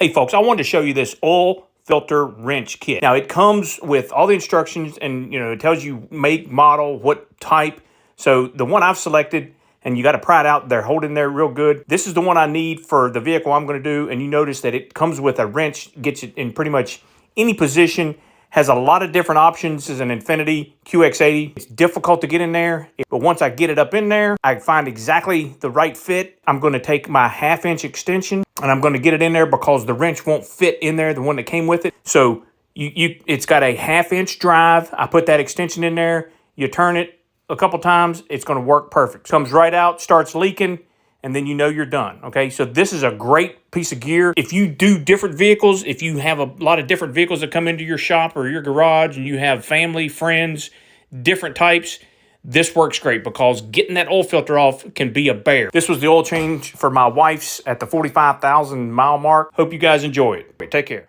Hey folks, I wanted to show you this oil filter wrench kit. Now it comes with all the instructions and it tells you make, model, what type. So the one I've selected, and you got to pry it out, they're holding there real good. This is the one I need for the vehicle I'm going to do, and you notice that it comes with a wrench, gets it in pretty much any position, has a lot of different options. This is an Infiniti QX80. It's difficult to get in there, but once I get it up in there, I find exactly the right fit. I'm going to take my 1/2-inch extension and I'm going to get it in there because the wrench won't fit in there, the one that came with it. So it's got a 1/2-inch drive. I put that extension in there. You turn it a couple times, it's going to work perfect. Comes right out, starts leaking, and then you're done, okay? So this is a great piece of gear. If you do different vehicles, if you have a lot of different vehicles that come into your shop or your garage and you have family, friends, different types, this works great because getting that oil filter off can be a bear. This was the oil change for my wife's at the 45,000 mile mark. Hope you guys enjoy it. Take care.